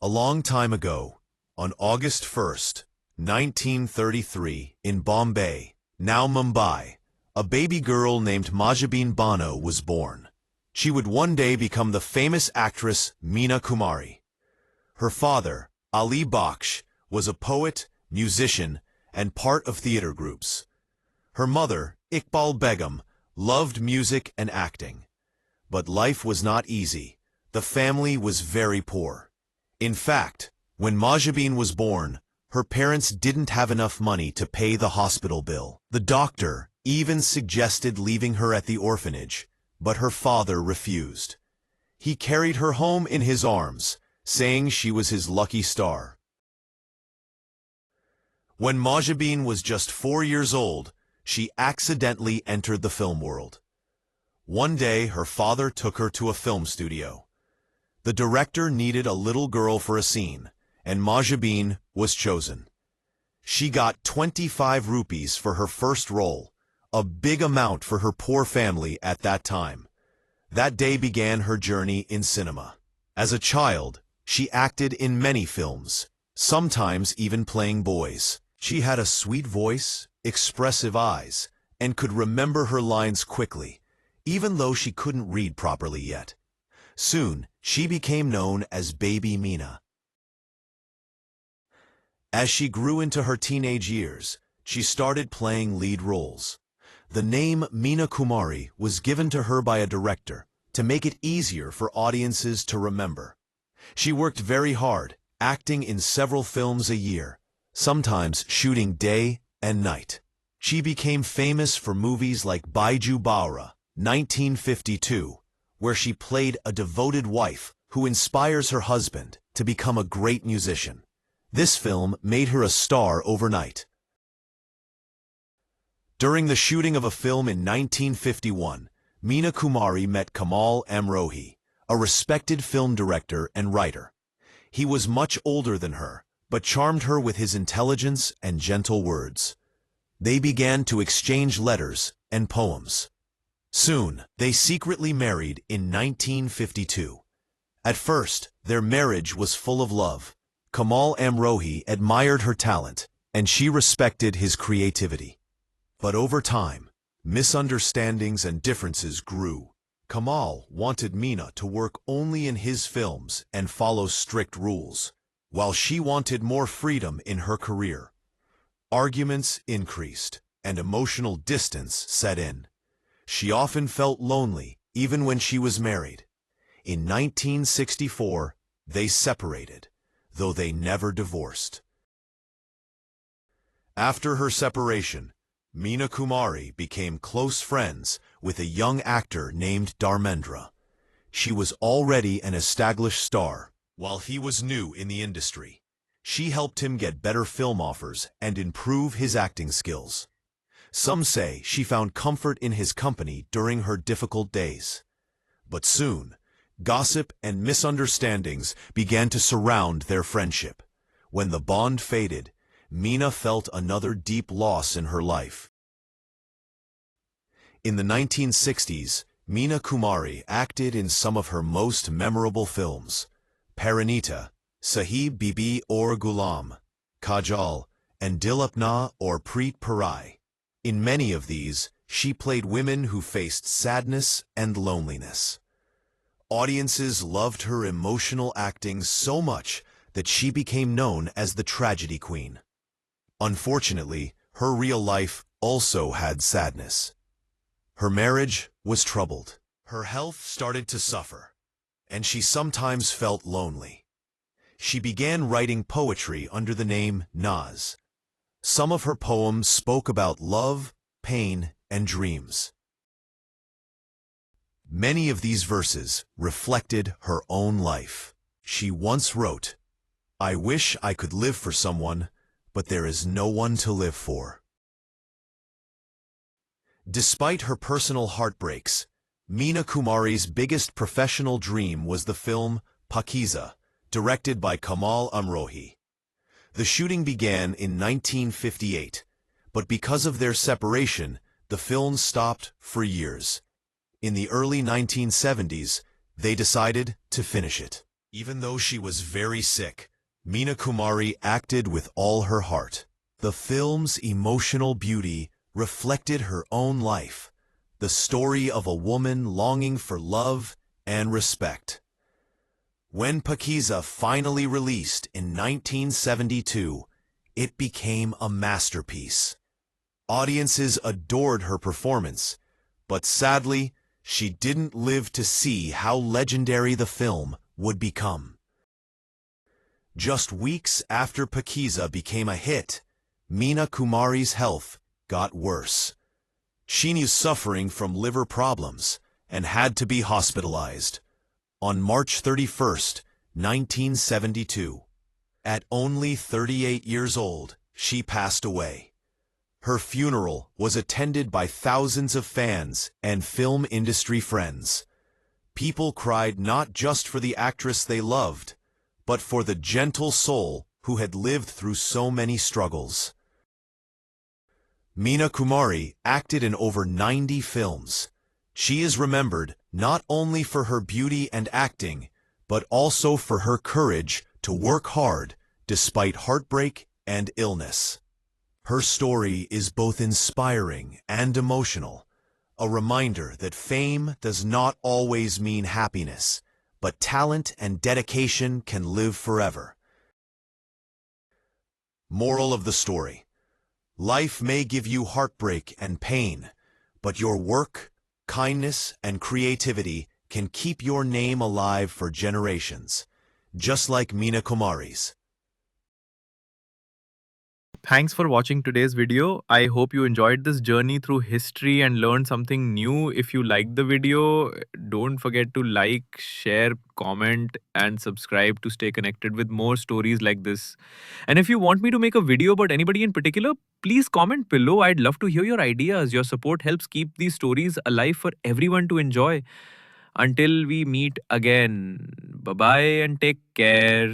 A long time ago, on August 1st, 1933, in Bombay, now Mumbai, a baby girl named Mahjabeen Bano was born. She would one day become the famous actress Meena Kumari. Her father, Ali Bakhsh, was a poet, musician, and part of theater groups. Her mother, Iqbal Begum, loved music and acting. But life was not easy. The family was very poor. In fact, when Mahjabeen was born, her parents didn't have enough money to pay the hospital bill. The doctor even suggested leaving her at the orphanage, but her father refused. He carried her home in his arms, saying she was his lucky star. When Mahjabeen was just 4 years old, she accidentally entered the film world. One day, her father took her to a film studio. The director needed a little girl for a scene, and Mahjabeen was chosen. She got 25 rupees for her first role, a big amount for her poor family at that time. That day began her journey in cinema. As a child, she acted in many films, sometimes even playing boys. She had a sweet voice, expressive eyes, and could remember her lines quickly, even though she couldn't read properly yet. Soon, she became known as Baby Meena. As she grew into her teenage years, she started playing lead roles. The name Meena Kumari was given to her by a director to make it easier for audiences to remember. She worked very hard, acting in several films a year, sometimes shooting day and night. She became famous for movies like Baiju Bawra, 1952, where she played a devoted wife who inspires her husband to become a great musician. This film made her a star overnight. During the shooting of a film in 1951, Meena Kumari met Kamal Amrohi, a respected film director and writer. He was much older than her, but charmed her with his intelligence and gentle words. They began to exchange letters and poems. Soon, they secretly married in 1952. At first, their marriage was full of love. Kamal Amrohi admired her talent, and she respected his creativity. But over time, misunderstandings and differences grew. Kamal wanted Meena to work only in his films and follow strict rules, while she wanted more freedom in her career. Arguments increased, and emotional distance set in. She often felt lonely, even when she was married. In 1964, they separated, though they never divorced. After her separation, Meena Kumari became close friends with a young actor named Dharmendra. She was already an established star, while he was new in the industry. She helped him get better film offers and improve his acting skills. Some say she found comfort in his company during her difficult days. But soon, gossip and misunderstandings began to surround their friendship. When the bond faded, Meena felt another deep loss in her life. In the 1960s, Meena Kumari acted in some of her most memorable films: Parinita, Sahib Bibi aur Gulam, Kajal, and Dil Apna aur Preet Parai. In many of these, she played women who faced sadness and loneliness. Audiences loved her emotional acting so much that she became known as the tragedy queen. Unfortunately, her real life also had sadness. Her marriage was troubled. Her health started to suffer, and she sometimes felt lonely. She began writing poetry under the name Naz. Some of her poems spoke about love, pain, and dreams. Many of these verses reflected her own life. She once wrote, "I wish I could live for someone, but there is no one to live for." Despite her personal heartbreaks, Meena Kumari's biggest professional dream was the film Pakiza, directed by Kamal Amrohi. The shooting began in 1958, but because of their separation, the film stopped for years. In the early 1970s, they decided to finish it. Even though she was very sick, Meena Kumari acted with all her heart. The film's emotional beauty reflected her own life, the story of a woman longing for love and respect. When Pakiza finally released in 1972, it became a masterpiece. Audiences adored her performance, but sadly, she didn't live to see how legendary the film would become. Just weeks after Pakiza became a hit, Meena Kumari's health got worse. She was suffering from liver problems and had to be hospitalized. On March 31st, 1972, at only 38 years old, she passed away. Her funeral was attended by thousands of fans and film industry friends. People cried not just for the actress they loved, but for the gentle soul who had lived through so many struggles. Meena Kumari acted in over 90 films. She is remembered not only for her beauty and acting, but also for her courage to work hard despite heartbreak and illness. Her story is both inspiring and emotional, a reminder that fame does not always mean happiness, but talent and dedication can live forever. Moral of the story: life may give you heartbreak and pain, but your work, kindness, and creativity can keep your name alive for generations, just like Meena Kumari's. Thanks for watching today's video. I hope you enjoyed this journey through history and learned something new. If you liked the video, don't forget to like, share, comment, and subscribe to stay connected with more stories like this. And if you want me to make a video about anybody in particular, please comment below. I'd love to hear your ideas. Your support helps keep these stories alive for everyone to enjoy. Until we meet again, bye bye and take care.